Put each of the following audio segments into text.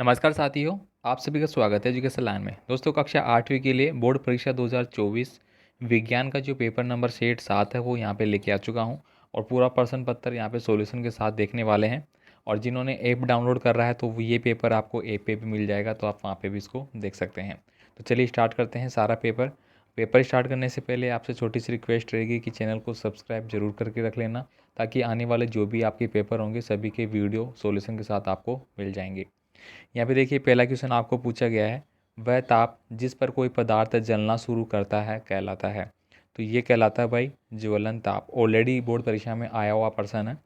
नमस्कार साथियों, आप सभी का स्वागत है एजुकेशन लाइन में। दोस्तों, कक्षा 8वीं के लिए बोर्ड परीक्षा 2024 विज्ञान का जो पेपर नंबर सेट 7 है वो यहाँ पे लेके आ चुका हूँ और पूरा प्रश्न पत्र यहाँ पे सॉल्यूशन के साथ देखने वाले हैं। और जिन्होंने ऐप डाउनलोड कर रहा है तो ये पेपर आपको ऐप पे भी मिल जाएगा, तो आप वहाँ पे भी इसको देख सकते हैं। तो चलिए स्टार्ट करते हैं सारा पेपर। पेपर स्टार्ट करने से पहले आपसे छोटी सी रिक्वेस्ट रहेगी कि चैनल को सब्सक्राइब जरूर करके रख लेना, ताकि आने वाले जो भी आपके पेपर होंगे सभी के वीडियो सॉल्यूशन के साथ आपको मिल जाएंगे। यहाँ पे देखिए, पहला क्वेश्चन आपको पूछा गया है, वह ताप जिस पर कोई पदार्थ जलना शुरू करता है कहलाता है। तो ये कहलाता है भाई ज्वलन ताप। ऑलरेडी बोर्ड परीक्षा में आया हुआ पर्सन है,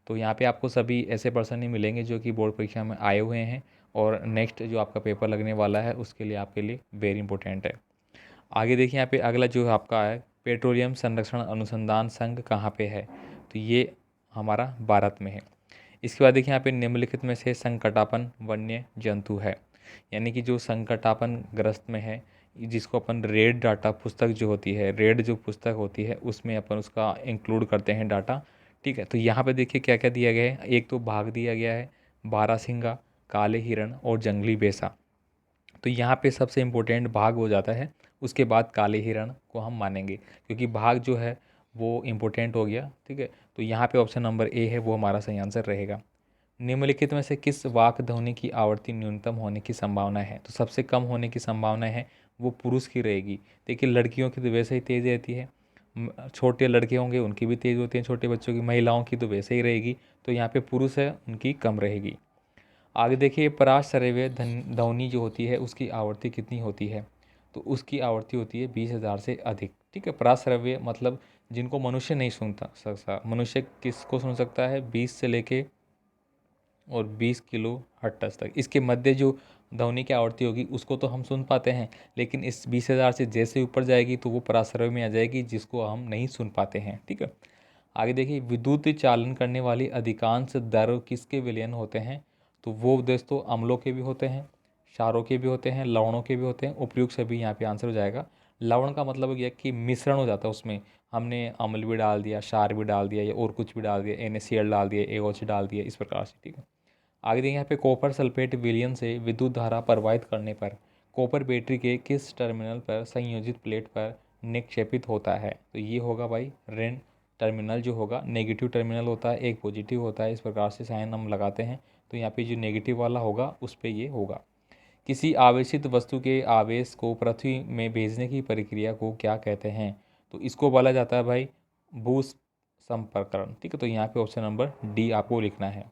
तो यहाँ पे आपको सभी ऐसे पर्सन ही मिलेंगे जो कि बोर्ड परीक्षा में आए हुए हैं और नेक्स्ट जो आपका पेपर लगने वाला है उसके लिए आपके लिए वेरी इंपॉर्टेंट है। आगे देखिए, यहाँ पे अगला जो आपका है, पेट्रोलियम संरक्षण अनुसंधान संघ कहाँ पे है। तो ये हमारा भारत में है। इसके बाद देखिए, यहाँ पे निम्नलिखित में से संकटापन वन्य जंतु है, यानी कि जो संकटापन ग्रस्त में है, जिसको अपन रेड डाटा पुस्तक जो होती है, रेड जो पुस्तक होती है उसमें अपन उसका इंक्लूड करते हैं डाटा। ठीक है, तो यहाँ पे देखिए क्या क्या दिया गया है। एक तो भाग दिया गया है बारहसिंगा, काले हिरण और जंगली बेसा। तो यहाँ पे सबसे इम्पोर्टेंट भाग हो जाता है, उसके बाद काले हिरण को हम मानेंगे क्योंकि भाग जो है वो इम्पोर्टेंट हो गया। ठीक है, तो यहाँ पे ऑप्शन नंबर ए है वो हमारा सही आंसर रहेगा। निम्नलिखित में से किस वाक ध्वनि की आवृत्ति न्यूनतम होने की संभावना है। तो सबसे कम होने की संभावना है वो पुरुष की रहेगी। देखिए, लड़कियों की तो वैसे ही तेज़ रहती है, छोटे लड़के होंगे उनकी भी तेज़ होती है, छोटे बच्चों की, महिलाओं की तो वैसे ही रहेगी। तो यहाँ पे पुरुष है उनकी कम रहेगी। आगे देखिए, पराश्रव्य ध्वनि जो होती है उसकी आवृत्ति कितनी होती है। तो उसकी आवृत्ति होती है 20,000 से अधिक। ठीक है, पराश्रव्य मतलब जिनको मनुष्य नहीं सुनता सकता। मनुष्य किसको सुन सकता है? 20 से लेके और 20 किलो हर्ट्ज तक, इसके मध्य जो ध्वनि की आवृत्ति होगी उसको तो हम सुन पाते हैं, लेकिन इस 20,000 से जैसे ऊपर जाएगी तो वो पराश्रव्य में आ जाएगी, जिसको हम नहीं सुन पाते हैं। ठीक है, आगे देखिए, विद्युत चालन करने वाली अधिकांश द्रव किसके विलयन होते हैं। तो वो दोस्तों अम्लों के भी होते हैं, क्षारों के भी होते हैं, लवणों के भी होते हैं। उपयुक्त सभी यहाँ पे आंसर हो जाएगा। लवण का मतलब हो गया कि मिश्रण हो जाता है, उसमें हमने अम्ल भी डाल दिया, क्षार भी डाल दिया या और कुछ भी डाल दिया, NaCl डाल दिया, AOH डाल दिया, इस प्रकार से। ठीक है, आगे देखिए, यहाँ पे कॉपर सल्फेट विलयन से विद्युत धारा प्रवाहित करने पर कॉपर बैटरी के किस टर्मिनल पर संयोजित प्लेट पर निक्षेपित होता है। तो ये होगा भाई ऋण टर्मिनल जो होगा, नेगेटिव टर्मिनल होता है, एक पॉजिटिव होता है, इस प्रकार से साइन हम लगाते हैं। तो यहाँ पे जो नेगेटिव वाला होगा उस पर ये होगा। किसी आवेशित वस्तु के आवेश को पृथ्वी में भेजने की प्रक्रिया को क्या कहते हैं। तो इसको बोला जाता है भाई भू संपर्करण। ठीक है, तो यहाँ पे ऑप्शन नंबर डी आपको लिखना है।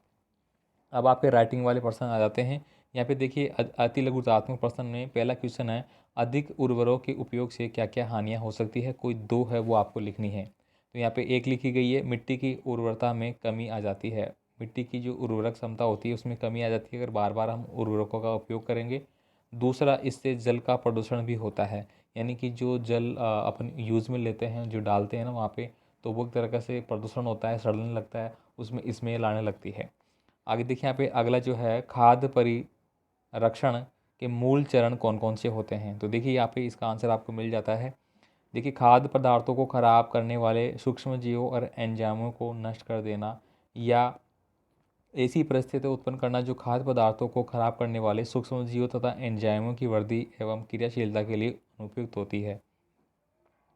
अब आपके राइटिंग वाले प्रश्न आ जाते हैं। यहाँ पे देखिए, अति लघुतात्मक प्रश्न में पहला क्वेश्चन है, अधिक उर्वरकों के उपयोग से क्या क्या हानियाँ हो सकती है। कोई दो है वो आपको लिखनी है। तो यहाँ पे एक लिखी गई है, मिट्टी की उर्वरता में कमी आ जाती है। मिट्टी की जो उर्वरक क्षमता होती है उसमें कमी आ जाती है अगर बार बार हम उर्वरकों का उपयोग करेंगे। दूसरा, इससे जल का प्रदूषण भी होता है, यानी कि जो जल अपन यूज़ में लेते हैं, जो डालते हैं ना वहाँ पे, तो वो एक तरह से प्रदूषण होता है, सड़ने लगता है, उसमें स्मेल आने लगती है। आगे देखिए, यहाँ पे अगला जो है, खाद्य परिरक्षण के मूल चरण कौन कौन से होते हैं। तो देखिए यहाँ पे इसका आंसर आपको मिल जाता है। देखिए, खाद्य पदार्थों को खराब करने वाले सूक्ष्म जीवों और एंजाइमों को नष्ट कर देना, या ऐसी परिस्थिति उत्पन्न करना जो खाद्य पदार्थों को खराब करने वाले सूक्ष्म जीवों तथा एंजाइमों की वृद्धि एवं क्रियाशीलता के लिए अनुपयुक्त होती है।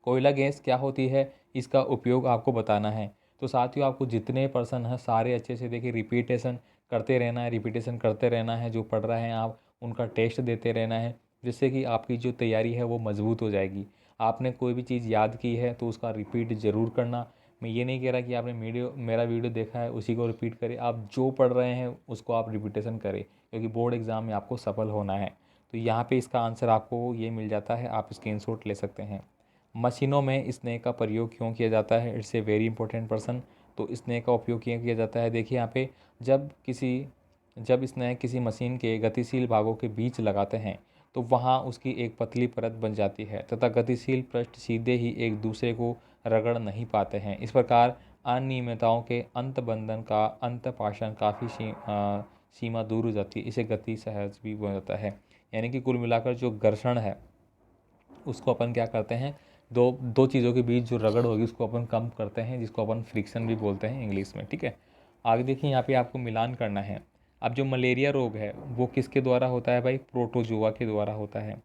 कोयला गैस क्या होती है, इसका उपयोग आपको बताना है। तो साथियों, आपको जितने पर्सन हैं सारे अच्छे से देखिए रिपीटेशन करते रहना है, रिपीटेशन करते रहना है। जो पढ़ रहे हैं आप उनका टेस्ट देते रहना है, जिससे कि आपकी जो तैयारी है वो मजबूत हो जाएगी। आपने कोई भी चीज़ याद की है तो उसका रिपीट ज़रूर करना। मैं ये नहीं कह रहा कि आपने मेरा वीडियो देखा है उसी को रिपीट करें, आप जो पढ़ रहे हैं उसको आप रिपीटेशन करें, क्योंकि बोर्ड एग्ज़ाम में आपको सफल होना है। तो यहाँ पे इसका आंसर आपको ये मिल जाता है, आप स्क्रीनशॉट ले सकते हैं। मशीनों में स्नेह का प्रयोग क्यों किया जाता है, it's a very important person. तो स्नेह का उपयोग क्यों किया जाता है, देखिए यहाँ पे, जब स्नेह किसी मशीन के गतिशील भागों के बीच लगाते हैं तो वहाँ उसकी एक पतली परत बन जाती है तथा गतिशील पृष्ठ सीधे ही एक दूसरे को रगड़ नहीं पाते हैं। इस प्रकार अनियमितताओं के अंत बंधन का अंत पाषण काफ़ी सीमा दूर हो जाती है, इसे गति सहज भी हो जाता है। यानी कि कुल मिलाकर जो घर्षण है उसको अपन क्या करते हैं, दो दो चीज़ों के बीच जो रगड़ होगी उसको अपन कम करते हैं, जिसको अपन फ्रिक्शन भी बोलते हैं इंग्लिश में। ठीक है, आगे देखिए, यहाँ पे आपको मिलान करना है। अब जो मलेरिया रोग है वो किसके द्वारा होता है भाई? प्रोटोजोआ के द्वारा होता है।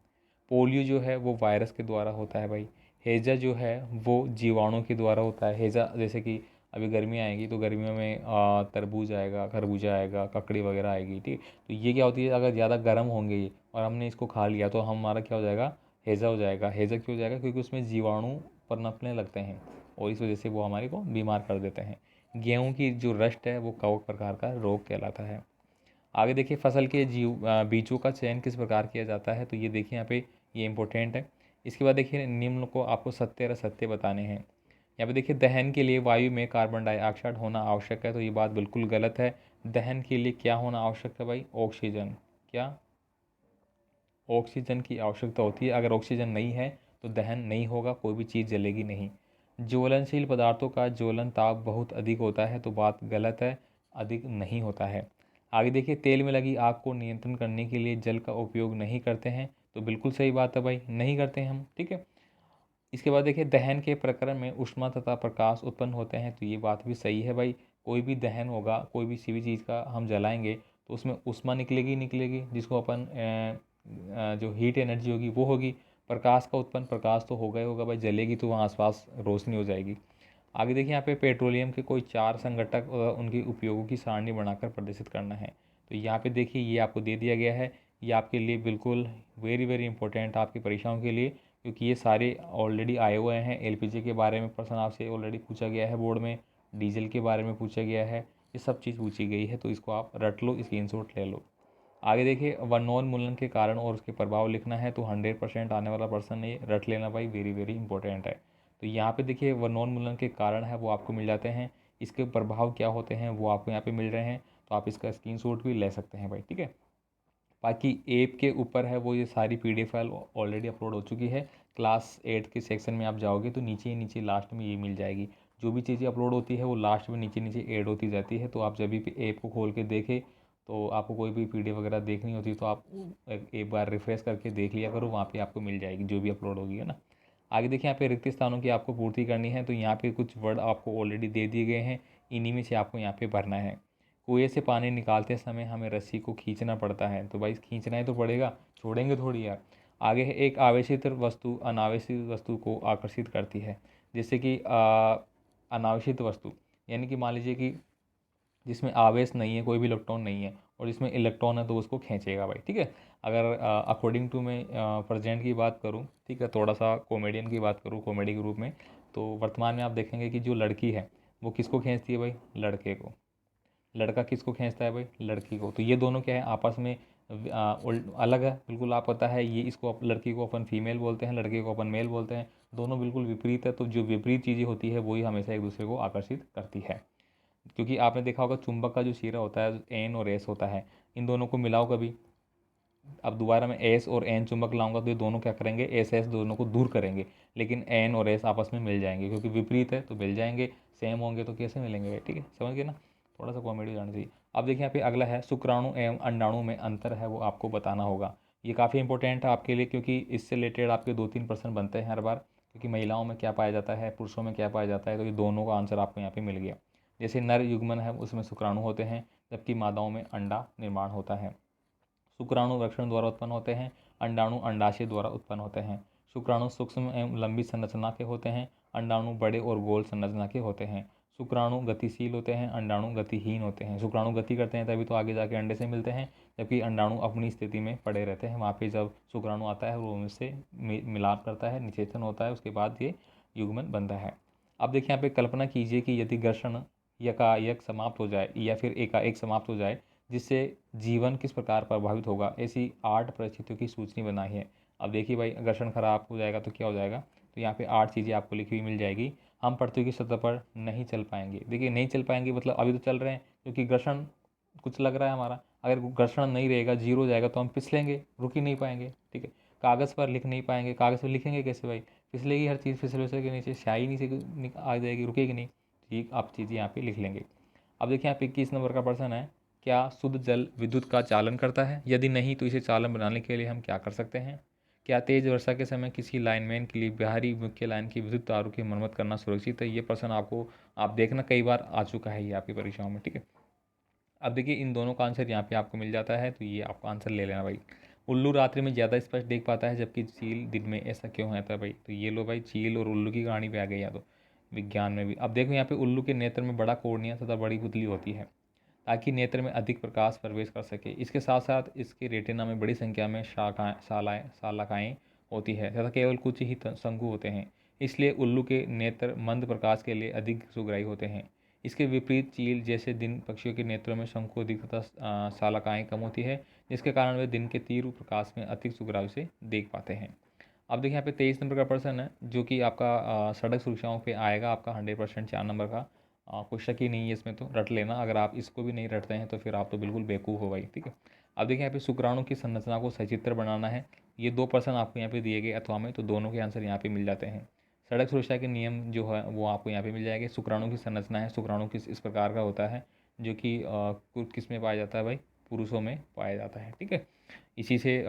पोलियो जो है वो वायरस के द्वारा होता है भाई। हैजा जो है वो जीवाणु के द्वारा होता है। हैजा जैसे कि अभी गर्मी आएगी तो गर्मियों में तरबूज आएगा, खरबूजा आएगा, ककड़ी वगैरह आएगी, ठीक। तो ये क्या होती है, अगर ज़्यादा गर्म होंगे ये और हमने इसको खा लिया तो हमारा क्या हो जाएगा? हैजा हो जाएगा। हैजा क्यों हो जाएगा? क्योंकि उसमें जीवाणु पनपने लगते हैं और इस वजह से वो हमारे को बीमार कर देते हैं। गेहूँ की जो रस्ट है वो कवक प्रकार का रोग कहलाता है। आगे देखिए फसल के बीजों का चयन किस प्रकार किया जाता है, तो ये देखिए यहाँ पे ये इंपॉर्टेंट है। इसके बाद देखिए निम्न को आपको सत्य और असत्य बताने हैं। यहाँ पे देखिए दहन के लिए वायु में कार्बन डाइऑक्साइड होना आवश्यक है, तो ये बात बिल्कुल गलत है। दहन के लिए क्या होना आवश्यक है भाई? ऑक्सीजन। क्या? ऑक्सीजन की आवश्यकता होती है। अगर ऑक्सीजन नहीं है तो दहन नहीं होगा, कोई भी चीज़ जलेगी नहीं। ज्वलनशील पदार्थों का ज्वलन ताप बहुत अधिक होता है, तो बात गलत है, अधिक नहीं होता है। आगे देखिए तेल में लगी आग को नियंत्रण करने के लिए जल का उपयोग नहीं करते हैं, तो बिल्कुल सही बात है भाई, नहीं करते हैं हम, ठीक है। इसके बाद देखिए दहन के प्रक्रम में ऊष्मा तथा प्रकाश उत्पन्न होते हैं, तो ये बात भी सही है भाई। कोई भी दहन होगा, कोई भी किसी भी चीज़ का हम जलाएंगे तो उसमें ऊष्मा निकलेगी निकलेगी, जिसको अपन जो हीट एनर्जी होगी वो होगी। प्रकाश का उत्पन्न, प्रकाश तो होगा ही होगा भाई, जलेगी तो वहाँ आसपास रोशनी हो जाएगी। आगे देखिए यहाँ पे पेट्रोलियम के कोई 4 संघटक उनके उपयोगों की सारणी बनाकर प्रदर्शित करना है। तो यहाँ पे देखिए ये आपको दे दिया गया है। ये आपके लिए बिल्कुल वेरी वेरी इंपॉर्टेंट आपकी परीक्षाओं के लिए, क्योंकि ये सारे ऑलरेडी आए हुए हैं। एलपीजी के बारे में प्रश्न आपसे ऑलरेडी पूछा गया है बोर्ड में, डीजल के बारे में पूछा गया है, ये सब चीज़ पूछी गई है, तो इसको आप रट लो, स्क्रीनशॉट ले लो। आगे देखिए वनोन्मूलन के कारण और उसके प्रभाव लिखना है, तो 100% आने वाला पर्सन ये रट लेना भाई, वेरी वेरी इंपॉर्टेंट है। तो यहाँ पे देखिए वनोन्मूलन के कारण है वो आपको मिल जाते हैं, इसके प्रभाव क्या होते हैं वो आपको यहाँ पे मिल रहे हैं, तो आप इसका स्क्रीनशॉट भी ले सकते हैं भाई, ठीक है। बाकी ऐप के ऊपर है वो ये सारी पीडीएफ फाइल ऑलरेडी अपलोड हो चुकी है। क्लास 8 के सेक्शन में आप जाओगे तो नीचे ही नीचे लास्ट में ये मिल जाएगी। जो भी चीज़ें अपलोड होती है वो लास्ट में नीचे नीचे ऐड होती जाती है, तो आप जब भी ऐप को खोल के देखें तो आपको कोई भी पीडीएफ वगैरह देखनी होती है तो आप एक बार रिफ्रेश करके देख लिया करो, वहाँ पे आपको मिल जाएगी जो भी अपलोड होगी, है ना। आगे देखिए यहाँ पे रिक्त स्थानों की आपको पूर्ति करनी है, तो यहाँ पे कुछ वर्ड आपको ऑलरेडी दे दिए गए हैं, इन्हीं में से आपको यहाँ पे भरना है। कुएं से पानी निकालते समय हमें रस्सी को खींचना पड़ता है, तो भाई खींचना ही तो पड़ेगा, छोड़ेंगे थोड़ी यार। आगे है एक आवेशित वस्तु अनावेशित वस्तु को आकर्षित करती है। जैसे कि अनावेशित वस्तु यानी कि मान लीजिए कि जिसमें आवेश नहीं है, कोई भी इलेक्ट्रॉन नहीं है और जिसमें इलेक्ट्रॉन है तो उसको खींचेगा भाई, ठीक है। अगर अकॉर्डिंग टू मैं प्रेजेंट की बात करूँ, ठीक है, थोड़ा सा कॉमेडियन की बात करूँ, कॉमेडी के रूप में, तो वर्तमान में आप देखेंगे कि जो लड़की है वो किसको खींचती है भाई? लड़के को। लड़का किसको खींचता है भाई? लड़की को। तो ये दोनों क्या है, आपस में अलग है बिल्कुल, आप पता है ये इसको लड़की को अपन फीमेल बोलते हैं, लड़के को अपन मेल बोलते हैं, दोनों बिल्कुल विपरीत है। तो जो विपरीत चीज़ें होती है वही हमेशा एक दूसरे को आकर्षित करती है। क्योंकि आपने देखा होगा चुंबक का जो सिरा होता है एन और एस होता है, इन दोनों को मिलाओ कभी, अब दोबारा मैं एस और एन चुंबक लाऊंगा तो ये दोनों क्या करेंगे? एस एस दोनों को दूर करेंगे, लेकिन एन और एस आपस में मिल जाएंगे, क्योंकि विपरीत है तो मिल जाएंगे, सेम होंगे तो कैसे मिलेंगे भाई, ठीक है, समझ गए ना। थोड़ा सा कॉमेडी जाना चाहिए। अब देखिए यहाँ पे अगला है शुक्राणु एवं अंडाणु में अंतर है वो आपको बताना होगा। ये काफ़ी इंपॉर्टेंट है आपके लिए, क्योंकि इससे रिलेटेड आपके 2-3 प्रश्न बनते हैं हर बार, क्योंकि महिलाओं में क्या पाया जाता है, पुरुषों में क्या पाया जाता है, तो ये दोनों का आंसर आपको यहाँ पे मिल गया। जैसे नर युग्मन है उसमें शुक्राणु होते हैं, जबकि मादाओं में अंडा निर्माण होता है। शुक्राणु वृषण द्वारा उत्पन्न होते हैं, अंडाणु अंडाशय द्वारा उत्पन्न होते हैं। शुक्राणु सूक्ष्म एवं लंबी संरचना के होते हैं, अंडाणु बड़े और गोल संरचना के होते हैं। शुक्राणु गतिशील होते हैं, अंडाणु गतिहीन होते हैं। शुक्राणु गति करते हैं तभी तो आगे जाके अंडे से मिलते हैं, जबकि अंडाणु अपनी स्थिति में पड़े रहते हैं। वहाँ पे जब शुक्राणु आता है वो उनसे मिलाप करता है, निषेचन होता है, उसके बाद ये युग्मन बनता है। अब देखिए यहाँ पे कल्पना कीजिए कि यदि घर्षण यकायक समाप्त हो जाए या फिर एकाएक समाप्त हो जाए, जिससे जीवन किस प्रकार प्रभावित होगा, ऐसी 8 परिस्थितियों की सूची बनाई है। अब देखिए भाई घर्षण खराब हो जाएगा तो क्या हो जाएगा, तो यहाँ पे 8 चीज़ें आपको लिखी हुई मिल जाएगी। हम पृथ्वी की सतह पर नहीं चल पाएंगे। देखिए नहीं चल पाएंगे मतलब अभी तो चल रहे हैं, क्योंकि घर्षण कुछ लग रहा है हमारा, अगर घर्षण नहीं रहेगा, जीरो हो जाएगा तो हम फिसलेंगे, रुक ही नहीं पाएंगे, ठीक है। कागज़ पर लिख नहीं पाएंगे, कागज़ पर लिखेंगे कैसे भाई? फिसलेगी हर चीज़, फिसल फिसल के नीचे स्याही नीचे आ जाएगी, रुकेगी नहीं, ठीक। आप चीज़ें यहाँ पे लिख लेंगे। अब देखिए यहाँ पे 21 नंबर का प्रश्न है, क्या शुद्ध जल विद्युत का चालन करता है? यदि नहीं तो इसे चालन बनाने के लिए हम क्या कर सकते हैं? क्या तेज वर्षा के समय किसी लाइनमैन के लिए बाहरी मुख्य लाइन की विद्युत तारों की मरम्मत करना सुरक्षित है? ये प्रश्न आपको आप देखना कई बार आ चुका है ये आपकी परीक्षाओं में, ठीक है। अब देखिए इन दोनों का आंसर यहाँ पे आपको मिल जाता है, तो ये आपका आंसर ले लेना भाई। उल्लू रात्रि में ज़्यादा स्पष्ट देख पाता है जबकि चील दिन में, ऐसा क्यों होता है भाई? तो ये लो भाई, चील और उल्लू की कहानी पे आ गई यहाँ तो, विज्ञान में भी। अब देखो यहाँ पे उल्लू के नेत्र में बड़ा कोर्निया तथा बड़ी पुतली होती है ताकि नेत्र में अधिक प्रकाश प्रवेश कर सके। इसके साथ साथ इसके रेटिना में बड़ी संख्या में शाखाएं शालाकाएँ होती है तथा केवल कुछ ही शंकु होते हैं। इसलिए उल्लू के नेत्र मंद प्रकाश के लिए अधिक सुग्राही होते हैं। इसके विपरीत चील जैसे दिन पक्षियों के नेत्रों में शंकु अधिक तथा शालाकाएँ कम होती है, जिसके कारण वे दिन के तीव्र प्रकाश में अधिक सुगराई से देख पाते हैं। अब देखिए यहाँ पे 23 नंबर का प्रश्न है जो कि आपका सड़क सुरक्षाओं पे आएगा, आपका 100% 4 नंबर का। कोई शक ही नहीं है इसमें, तो रट लेना। अगर आप इसको भी नहीं रटते हैं तो फिर आप तो बिल्कुल बेवकूफ़ हो भाई, ठीक है। अब देखिए यहाँ पे शुक्राणु की संरचना को सचित्र बनाना है। ये 2 प्रश्न आपको यहाँ पे दिए गए अथवा में, तो दोनों के आंसर यहाँ पे मिल जाते हैं। सड़क सुरक्षा के नियम जो है वो आपको यहाँ पे मिल जाएंगे। शुक्राणु की संरचना है, शुक्राणु किस इस प्रकार का होता है जो कि किस में पाया जाता है भाई? पुरुषों में पाया जाता है, ठीक है। इसी से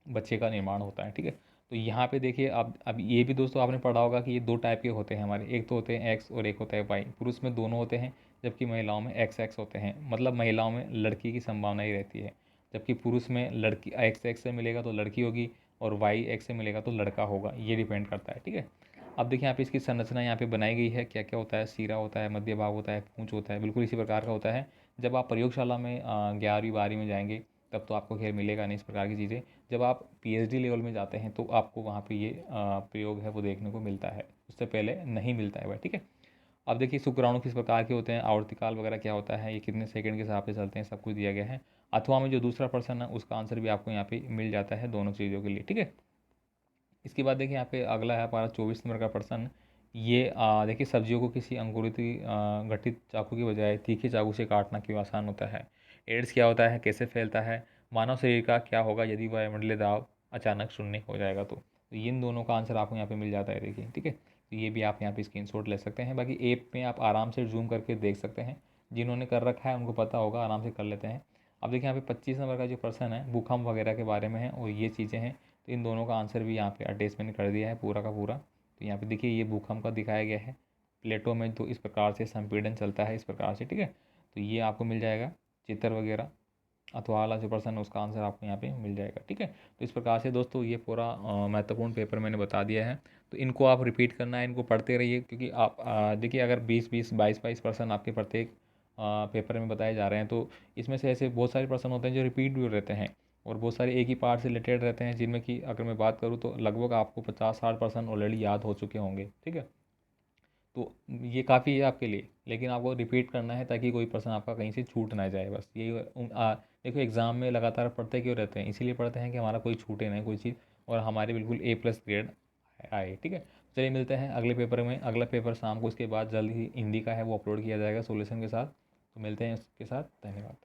बच्चे का निर्माण होता है, ठीक है। तो यहाँ पे देखिए अब ये भी दोस्तों आपने पढ़ा होगा कि ये 2 टाइप के होते हैं हमारे, एक तो होते हैं एक्स और एक होता है वाई। पुरुष में दोनों होते हैं जबकि महिलाओं में एक्स एक्स होते हैं, मतलब महिलाओं में लड़की की संभावना ही रहती है, जबकि पुरुष में लड़की एक्स एक्स से मिलेगा तो लड़की होगी और वाई एक्स से मिलेगा तो लड़का होगा। ये डिपेंड करता है, ठीक है। अब देखिए यहाँ पे इसकी संरचना यहाँ पे बनाई गई है, क्या क्या होता है? सिरा होता है, मध्य भाग होता है, पूंछ होता है, बिल्कुल इसी प्रकार का होता है। जब आप प्रयोगशाला में 11वीं 12वीं में जाएंगे तब तो आपको खैर मिलेगा नहीं इस प्रकार की चीज़ें। जब आप पीएचडी लेवल में जाते हैं तो आपको वहाँ पे ये प्रयोग है वो देखने को मिलता है, उससे पहले नहीं मिलता है भाई, ठीक है। अब देखिए शुक्राणु किस प्रकार के होते हैं, आवर्तकाल वगैरह क्या होता है, ये कितने सेकंड के हिसाब से चलते हैं, सब कुछ दिया गया है। अथवा में जो दूसरा प्रश्न है उसका आंसर भी आपको यहाँ पे मिल जाता है दोनों चीज़ों के लिए, ठीक है। इसके बाद देखिए यहाँ पे अगला है हमारा 24 नंबर का प्रश्न। ये देखिए सब्जियों को किसी अंकुरित गठित चाकू की बजाय तीखे चाकू से काटना क्यों आसान होता है? एड्स क्या होता है, कैसे फैलता है, मानव शरीर का क्या होगा यदि वायुमंडलीय दाब अचानक शून्य हो जाएगा? तो इन दोनों का आंसर आपको यहाँ पे मिल जाता है, देखिए, ठीक है। तो ये भी आप यहाँ पे स्क्रीनशॉट ले सकते हैं। बाकी ऐप में आप आराम से जूम करके देख सकते हैं, जिन्होंने कर रखा है उनको पता होगा, आराम से कर लेते हैं। अब देखिए यहाँ पे 25 नंबर का जो प्रश्न है भूकंप वगैरह के बारे में है और ये चीज़ें हैं, तो इन दोनों का आंसर भी यहाँ पे अटैचमेंट कर दिया है पूरा का पूरा। तो यहाँ पे देखिए ये भूकंप का दिखाया गया है, प्लेटों में तो इस प्रकार से संपीड़न चलता है इस प्रकार से, ठीक है। तो ये आपको मिल जाएगा चित्र वगैरह, अथवा वाला जो प्रश्न है उसका आंसर आपको यहाँ पे मिल जाएगा, ठीक है। तो इस प्रकार से दोस्तों ये पूरा महत्वपूर्ण पेपर मैंने बता दिया है। तो इनको आप रिपीट करना है, इनको पढ़ते रहिए, क्योंकि आप देखिए अगर 20-20 22-22 प्रश्न आपके प्रत्येक पेपर में बताए जा रहे हैं तो इसमें से ऐसे बहुत सारे प्रश्न होते हैं जो रिपीट भी रहते हैं और बहुत सारे एक ही पार्ट से रिलेटेड रहते हैं, जिनमें कि अगर मैं बात करूँ तो लगभग आपको 50-60% ऑलरेडी याद हो चुके होंगे, ठीक है। तो ये काफ़ी है आपके लिए, लेकिन आपको रिपीट करना है ताकि कोई प्रश्न आपका कहीं से छूट ना जाए, बस यही देखो एग्ज़ाम में लगातार पढ़ते क्यों रहते हैं? इसीलिए पढ़ते हैं कि हमारा कोई छूटे नहीं कोई चीज़ और हमारे बिल्कुल A+ ग्रेड आए, ठीक है। चलिए मिलते हैं अगले पेपर में। अगला पेपर शाम को, इसके बाद जल्द ही हिंदी का है वो अपलोड किया जाएगा सॉल्यूशन के साथ। तो मिलते हैं इसके साथ, धन्यवाद।